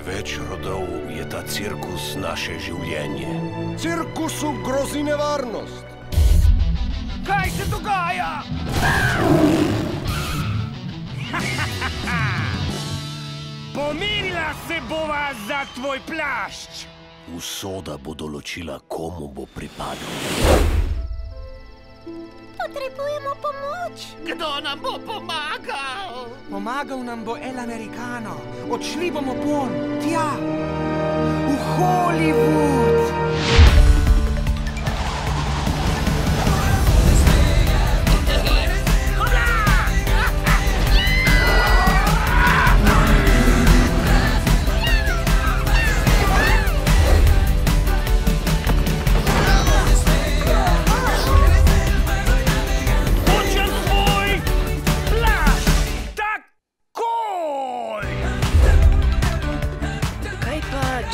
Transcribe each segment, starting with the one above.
več rodov je ta cirkus naše življenje. Cirkusu grozi nevarnost. Kaj se dogaja? Pomirila se bova za tvoj plašč. Usoda bo določila, komu bo pripadal. Potrebujemo pomoč. Kdo nam bo pomagal? Pomagal nam bo El Americano. Odšli bomo pon, tja, v Hollywood.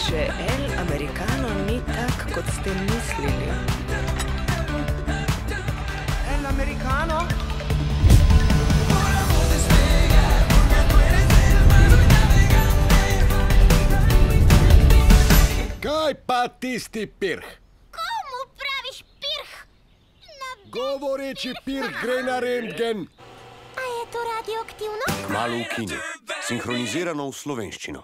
Če El Americano ni tak, kot ste mislili. El Americano? Kaj pa tisti pirh? Komu praviš pirh? Govoreči pirh gre na rentgen. A je to radioaktivno? Kmalu v kinu. Sinhronizirano v slovenščino.